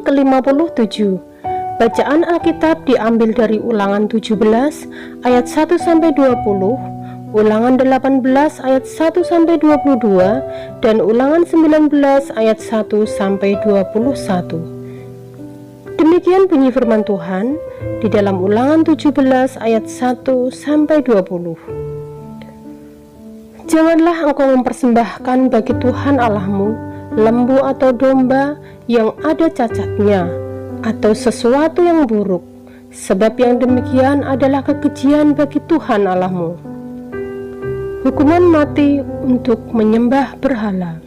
ke-57. Bacaan Alkitab diambil dari Ulangan 17 ayat 1-20, Ulangan 18 ayat 1-22, dan Ulangan 19 ayat 1-21. Demikian bunyi firman Tuhan di dalam Ulangan 17 ayat 1-20. Janganlah engkau mempersembahkan bagi Tuhan Allahmu lembu atau domba yang ada cacatnya, atau sesuatu yang buruk, sebab yang demikian adalah kekejian bagi Tuhan Allahmu. Hukuman mati untuk menyembah berhala.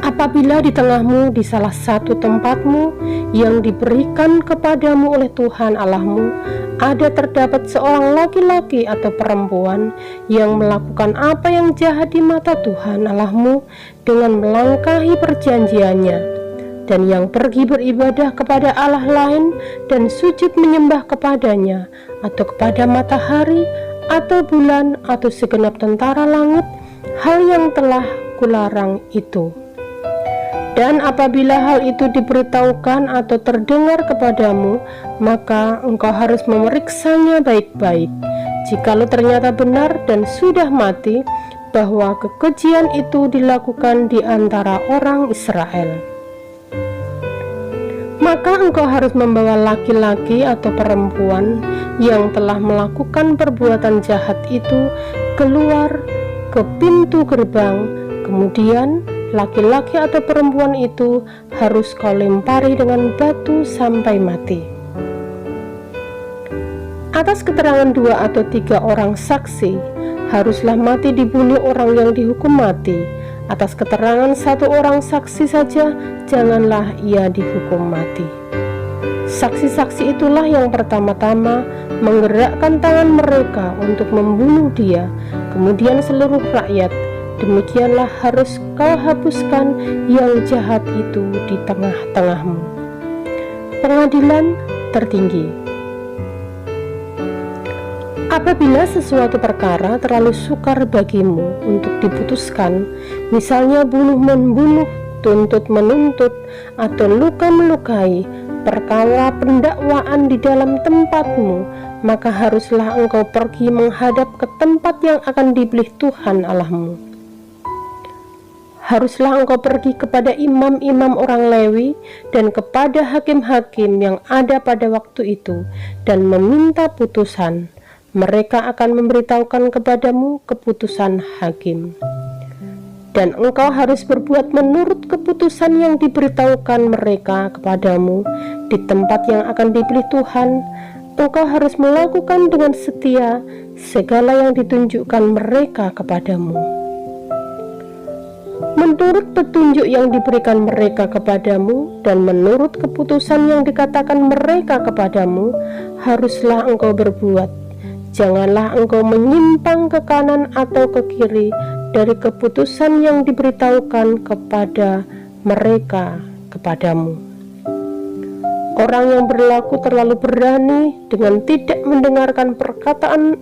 Apabila di tengahmu di salah satu tempatmu yang diberikan kepadamu oleh Tuhan Allahmu ada terdapat seorang laki-laki atau perempuan yang melakukan apa yang jahat di mata Tuhan Allahmu dengan melangkahi perjanjiannya, dan yang pergi beribadah kepada Allah lain dan sujud menyembah kepadanya, atau kepada matahari atau bulan atau segenap tentara langit, hal yang telah kularang itu. Dan apabila hal itu diberitahukan atau terdengar kepadamu, maka engkau harus memeriksanya baik-baik. Jikalau ternyata benar dan sudah mati, bahwa kekejian itu dilakukan di antara orang Israel, maka engkau harus membawa laki-laki atau perempuan yang telah melakukan perbuatan jahat itu keluar ke pintu gerbang. Kemudian laki-laki atau perempuan itu harus kau lempari dengan batu sampai mati. Atas keterangan 2 atau 3 orang saksi, haruslah mati dibunuh orang yang dihukum mati. Atas keterangan 1 orang saksi saja, janganlah ia dihukum mati. Saksi-saksi itulah yang pertama-tama menggerakkan tangan mereka untuk membunuh dia, kemudian seluruh rakyat. Demikianlah harus kau hapuskan yang jahat itu di tengah-tengahmu. Pengadilan tertinggi. Apabila sesuatu perkara terlalu sukar bagimu untuk diputuskan, misalnya bunuh-membunuh, tuntut-menuntut, atau luka-melukai, perkara pendakwaan di dalam tempatmu, maka haruslah engkau pergi menghadap ke tempat yang akan dipilih Tuhan Allahmu. Haruslah engkau pergi kepada imam-imam orang Lewi dan kepada hakim-hakim yang ada pada waktu itu dan meminta putusan. Mereka akan memberitahukan kepadamu keputusan hakim. Dan engkau harus berbuat menurut keputusan yang diberitahukan mereka kepadamu di tempat yang akan dipilih Tuhan. Engkau harus melakukan dengan setia segala yang ditunjukkan mereka kepadamu. Menurut petunjuk yang diberikan mereka kepadamu dan menurut keputusan yang dikatakan mereka kepadamu, haruslah engkau berbuat. Janganlah engkau menyimpang ke kanan atau ke kiri dari keputusan yang diberitahukan kepada mereka kepadamu. Orang yang berlaku terlalu berani dengan tidak mendengarkan perkataan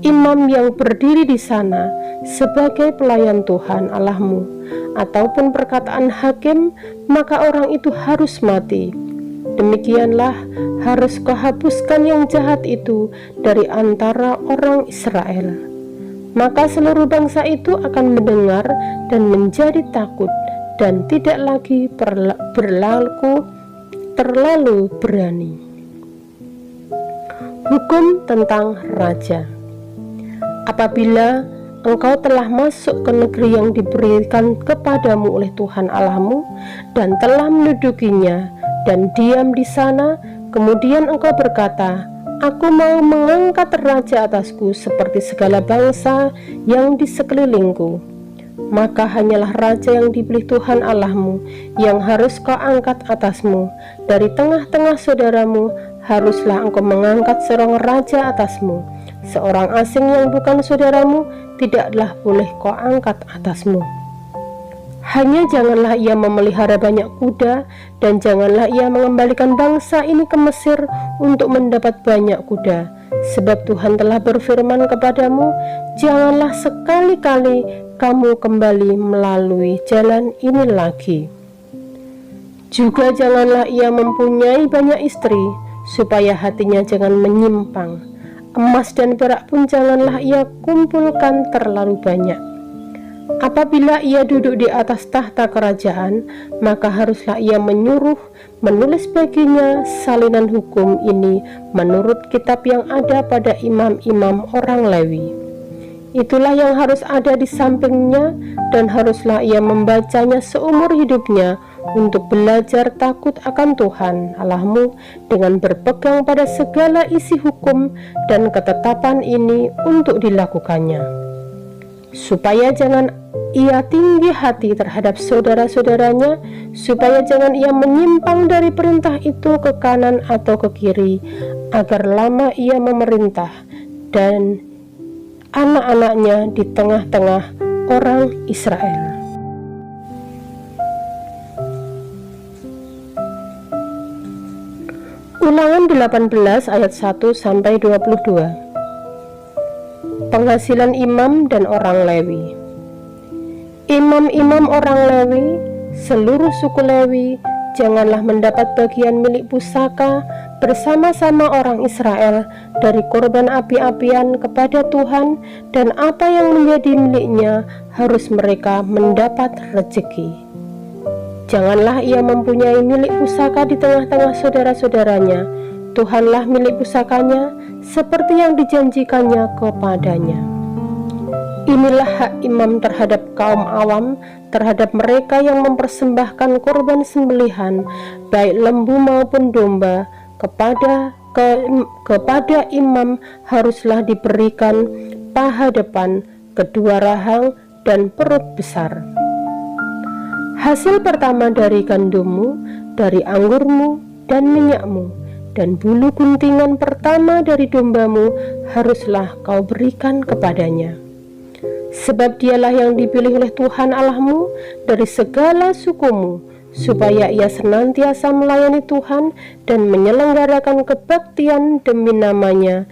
imam yang berdiri di sana sebagai pelayan Tuhan Allahmu, ataupun perkataan hakim, maka orang itu harus mati. Demikianlah harus kau hapuskan yang jahat itu dari antara orang Israel. Maka seluruh bangsa itu akan mendengar dan menjadi takut dan tidak lagi berlaku terlalu berani. Hukum tentang raja. Apabila engkau telah masuk ke negeri yang diberikan kepadamu oleh Tuhan Allahmu dan telah mendudukinya dan diam di sana, kemudian engkau berkata, aku mau mengangkat raja atasku seperti segala bangsa yang di sekelilingku, maka hanyalah raja yang dipilih Tuhan Allahmu yang harus kau angkat atasmu. Dari tengah-tengah saudaramu haruslah engkau mengangkat seorang raja atasmu. Seorang asing yang bukan saudaramu tidaklah boleh kau angkat atasmu. Hanya janganlah ia memelihara banyak kuda, dan janganlah ia mengembalikan bangsa ini ke Mesir untuk mendapat banyak kuda. Sebab Tuhan telah berfirman kepadamu, janganlah sekali-kali kamu kembali melalui jalan ini lagi. Juga janganlah ia mempunyai banyak istri, supaya hatinya jangan menyimpang. Emas dan perak pun janganlah ia kumpulkan terlalu banyak. Apabila ia duduk di atas tahta kerajaan, maka haruslah ia menulis baginya salinan hukum ini menurut kitab yang ada pada imam-imam orang Lewi. Itulah yang harus ada di sampingnya, dan haruslah ia membacanya seumur hidupnya untuk belajar takut akan Tuhan Allahmu dengan berpegang pada segala isi hukum dan ketetapan ini untuk dilakukannya, supaya jangan ia tinggi hati terhadap saudara-saudaranya, supaya jangan ia menyimpang dari perintah itu ke kanan atau ke kiri, agar lama ia memerintah dan anak-anaknya di tengah-tengah orang Israel. Ulangan 18 ayat 1 sampai 22. Penghasilan imam dan orang Lewi. Imam-imam orang Lewi, seluruh suku Lewi, janganlah mendapat bagian milik pusaka bersama-sama orang Israel dari korban api-apian kepada Tuhan, dan apa yang menjadi miliknya harus mereka mendapat rezeki. Janganlah ia mempunyai milik pusaka di tengah-tengah saudara-saudaranya. Tuhanlah milik pusakanya, seperti yang dijanjikannya kepadanya. Inilah hak imam terhadap kaum awam, terhadap mereka yang mempersembahkan korban sembelihan, baik lembu maupun domba, kepada imam haruslah diberikan paha depan, kedua rahang, dan perut besar. Hasil pertama dari gandummu, dari anggurmu, dan minyakmu, dan bulu guntingan pertama dari dombamu haruslah kau berikan kepadanya. Sebab dialah yang dipilih oleh Tuhan Allahmu dari segala sukumu, supaya ia senantiasa melayani Tuhan dan menyelenggarakan kebaktian demi namanya,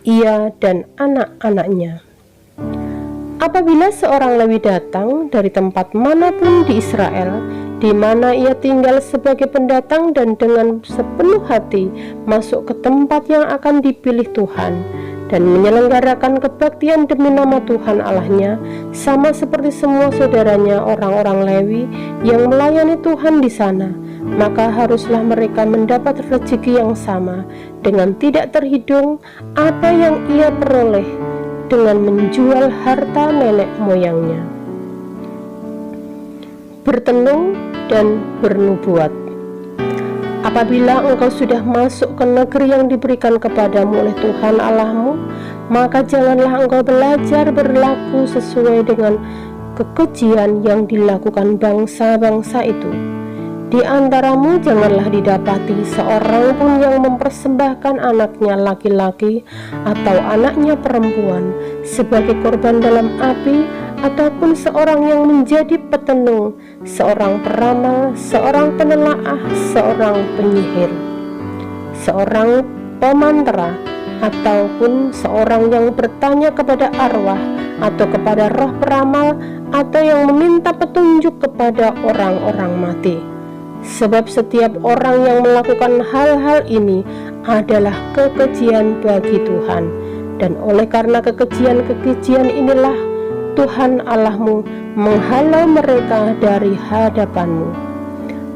ia dan anak-anaknya. Apabila seorang Lewi datang dari tempat manapun di Israel, di mana ia tinggal sebagai pendatang, dan dengan sepenuh hati masuk ke tempat yang akan dipilih Tuhan, dan menyelenggarakan kebaktian demi nama Tuhan Allahnya, sama seperti semua saudaranya orang-orang Lewi yang melayani Tuhan di sana, maka haruslah mereka mendapat rezeki yang sama, dengan tidak terhitung apa yang ia peroleh dengan menjual harta nenek moyangnya. Bertenung dan bernubuat. Apabila engkau sudah masuk ke negeri yang diberikan kepadamu oleh Tuhan Allahmu, maka janganlah engkau belajar berlaku sesuai dengan kekejian yang dilakukan bangsa-bangsa itu. Di antaramu janganlah didapati seorang pun yang mempersembahkan anaknya laki-laki atau anaknya perempuan sebagai korban dalam api, ataupun seorang yang menjadi petenung, seorang peramal, seorang penelaah, seorang penyihir, seorang pemantera, ataupun seorang yang bertanya kepada arwah atau kepada roh peramal, atau yang meminta petunjuk kepada orang-orang mati. Sebab setiap orang yang melakukan hal-hal ini adalah kekejian bagi Tuhan, dan oleh karena kekejian-kekejian inilah Tuhan Allahmu menghalau mereka dari hadapanmu.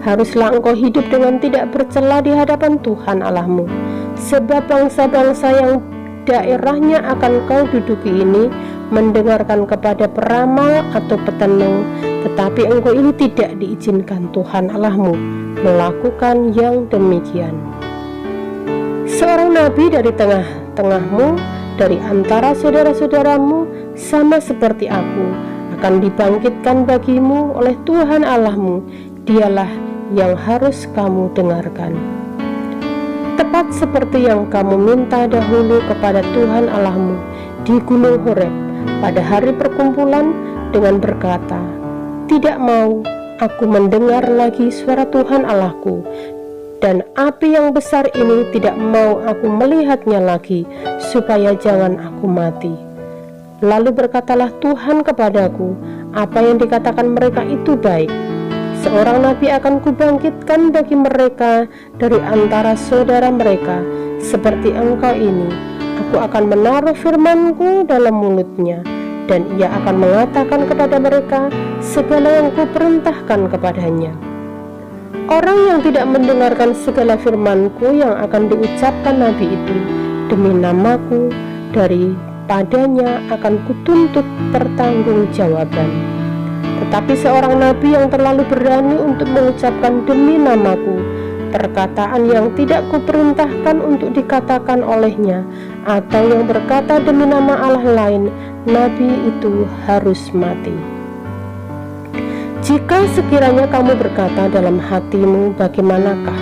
Haruslah engkau hidup dengan tidak bercela di hadapan Tuhan Allahmu, sebab bangsa-bangsa yang daerahnya akan kau duduki ini mendengarkan kepada peramal atau petenung, tetapi engkau ini tidak diizinkan Tuhan Allahmu melakukan yang demikian. Seorang nabi dari tengah-tengahmu, dari antara saudara-saudaramu, sama seperti aku, akan dibangkitkan bagimu oleh Tuhan Allahmu. Dialah yang harus kamu dengarkan, tepat seperti yang kamu minta dahulu kepada Tuhan Allahmu di Gunung Horeb pada hari perkumpulan, dengan berkata, tidak mau aku mendengar lagi suara Tuhan Allahku, dan api yang besar ini tidak mau aku melihatnya lagi, supaya jangan aku mati. Lalu berkatalah Tuhan kepadaku, apa yang dikatakan mereka itu baik. seorang nabi akan kubangkitkan bagi mereka dari antara saudara mereka, seperti engkau ini. Aku akan menaruh firman-Ku dalam mulutnya, dan ia akan mengatakan kepada mereka segala yang kuperintahkan kepadanya. Orang yang tidak mendengarkan segala firman-Ku yang akan diucapkan nabi itu demi nama-Ku, daripadanya akan kutuntut pertanggungjawaban. Tetapi seorang nabi yang terlalu berani untuk mengucapkan demi nama-Ku perkataan yang tidak kuperintahkan untuk dikatakan olehnya, atau yang berkata demi nama Allah lain, nabi itu harus mati. Jika sekiranya kamu berkata dalam hatimu, bagaimanakah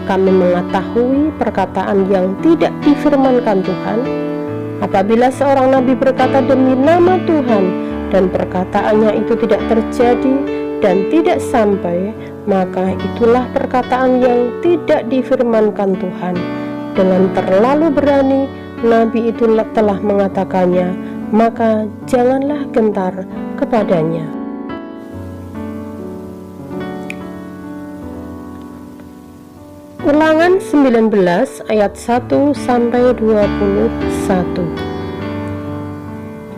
kami mengetahui perkataan yang tidak difirmankan Tuhan? Apabila seorang nabi berkata demi nama Tuhan dan perkataannya itu tidak terjadi dan tidak sampai, maka itulah perkataan yang tidak difirmankan Tuhan. Dengan terlalu berani nabi itu telah mengatakannya, maka janganlah gentar kepadanya. Ulangan 19 ayat 1-21.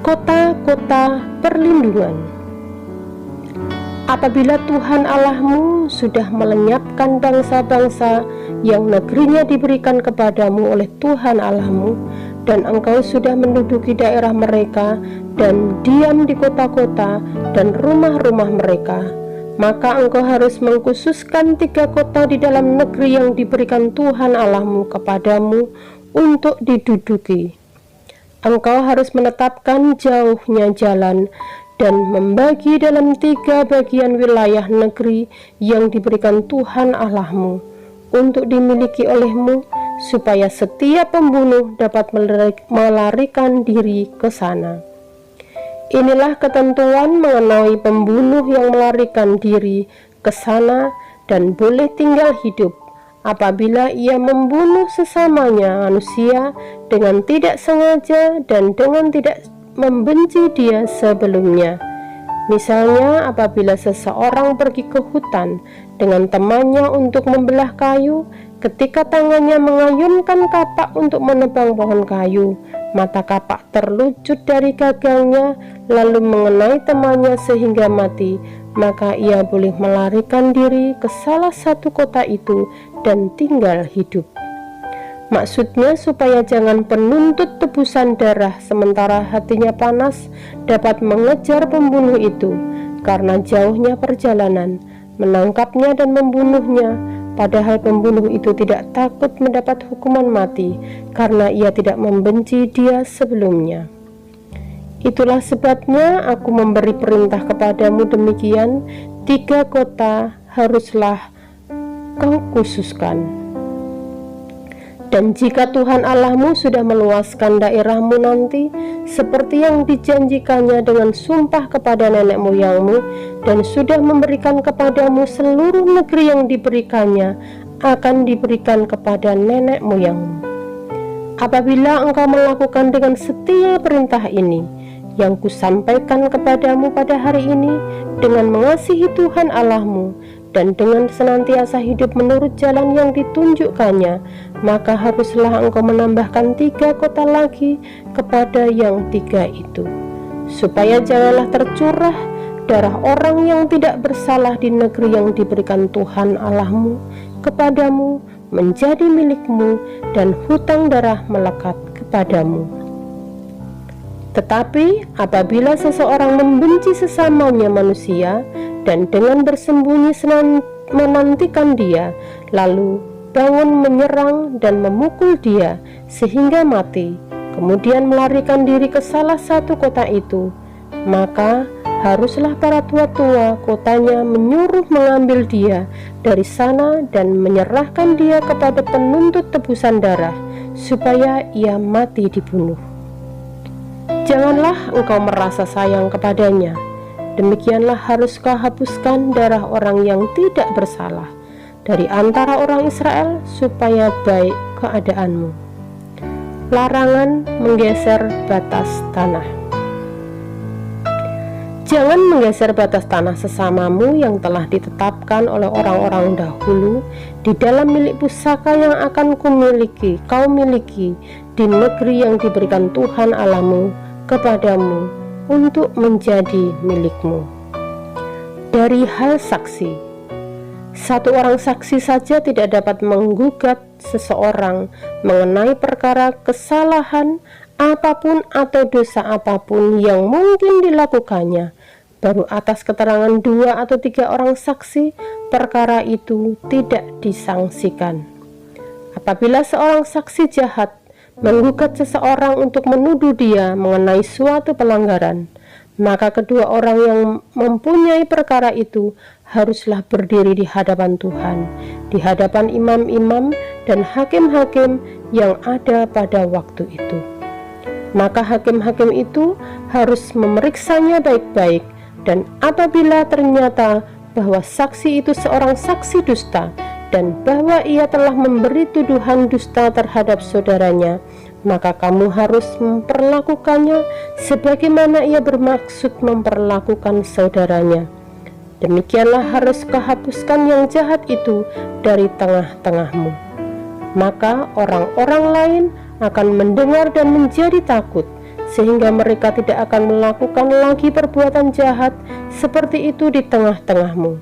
Kota-kota perlindungan. Apabila Tuhan Allahmu sudah melenyapkan bangsa-bangsa yang negerinya diberikan kepadamu oleh Tuhan Allahmu, dan engkau sudah menduduki daerah mereka dan diam di kota-kota dan rumah-rumah mereka, maka engkau harus mengkhususkan 3 kota di dalam negeri yang diberikan Tuhan Allahmu kepadamu untuk diduduki. Engkau harus menetapkan jauhnya jalan dan membagi dalam 3 bagian wilayah negeri yang diberikan Tuhan Allahmu untuk dimiliki olehmu, supaya setiap pembunuh dapat melarikan diri ke sana. Inilah ketentuan mengenai pembunuh yang melarikan diri ke sana dan boleh tinggal hidup apabila ia membunuh sesamanya manusia dengan tidak sengaja dan dengan tidak membenci dia sebelumnya. Misalnya apabila seseorang pergi ke hutan dengan temannya untuk membelah kayu, ketika tangannya mengayunkan kapak untuk menebang pohon kayu, mata kapak terlucut dari gagangnya lalu mengenai temannya sehingga mati, maka ia boleh melarikan diri ke salah satu kota itu dan tinggal hidup. Maksudnya supaya jangan penuntut tebusan darah sementara hatinya panas dapat mengejar pembunuh itu, karena jauhnya perjalanan menangkapnya dan membunuhnya, padahal pembunuh itu tidak takut mendapat hukuman mati karena ia tidak membenci dia sebelumnya. Itulah sebabnya aku memberi perintah kepadamu demikian, 3 kota haruslah kau khususkan. Dan jika Tuhan Allahmu sudah meluaskan daerahmu nanti, seperti yang dijanjikannya dengan sumpah kepada nenek moyangmu, dan sudah memberikan kepadamu seluruh negeri yang diberikannya, akan diberikan kepada nenek moyangmu. Apabila engkau melakukan dengan setia perintah ini, yang kusampaikan kepadamu pada hari ini, dengan mengasihi Tuhan Allahmu, dan dengan senantiasa hidup menurut jalan yang ditunjukkannya, maka haruslah engkau menambahkan 3 kota lagi kepada yang 3 itu, supaya janganlah tercurah darah orang yang tidak bersalah di negeri yang diberikan Tuhan Allahmu kepadamu menjadi milikmu, dan hutang darah melekat kepadamu. Tetapi apabila seseorang membenci sesamanya manusia dan dengan bersembunyi menantikan dia, lalu bangun menyerang dan memukul dia sehingga mati, kemudian melarikan diri ke salah satu kota itu, maka haruslah para tua-tua kotanya menyuruh mengambil dia dari sana dan menyerahkan dia kepada penuntut tebusan darah, supaya ia mati dibunuh. Janganlah engkau merasa sayang kepadanya. Demikianlah harus kau hapuskan darah orang yang tidak bersalah dari antara orang Israel, supaya baik keadaanmu. Larangan menggeser batas tanah. Jangan menggeser batas tanah sesamamu yang telah ditetapkan oleh orang-orang dahulu di dalam milik pusaka yang akan kau miliki di negeri yang diberikan Tuhan Allahmu kepadamu untuk menjadi milikmu. Dari hal saksi, satu orang saksi saja tidak dapat menggugat seseorang mengenai perkara kesalahan apapun atau dosa apapun yang mungkin dilakukannya. Baru atas keterangan 2 atau 3 orang saksi, perkara itu tidak disangsikan. Apabila seorang saksi jahat menggugat seseorang untuk menuduh dia mengenai suatu pelanggaran, maka kedua orang yang mempunyai perkara itu haruslah berdiri di hadapan Tuhan, di hadapan imam-imam dan hakim-hakim yang ada pada waktu itu. Maka hakim-hakim itu harus memeriksanya baik-baik, dan apabila ternyata bahwa saksi itu seorang saksi dusta dan bahwa ia telah memberi tuduhan dusta terhadap saudaranya, maka kamu harus memperlakukannya sebagaimana ia bermaksud memperlakukan saudaranya. Demikianlah harus kau hapuskan yang jahat itu dari tengah-tengahmu. Maka orang-orang lain akan mendengar dan menjadi takut, sehingga mereka tidak akan melakukan lagi perbuatan jahat seperti itu di tengah-tengahmu.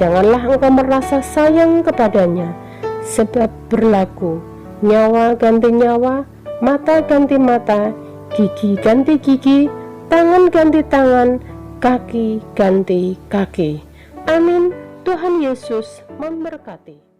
Janganlah engkau merasa sayang kepadanya, sebab berlaku nyawa ganti nyawa, mata ganti mata, gigi ganti gigi, tangan ganti tangan, kaki ganti kaki. Amin. Tuhan Yesus memberkati.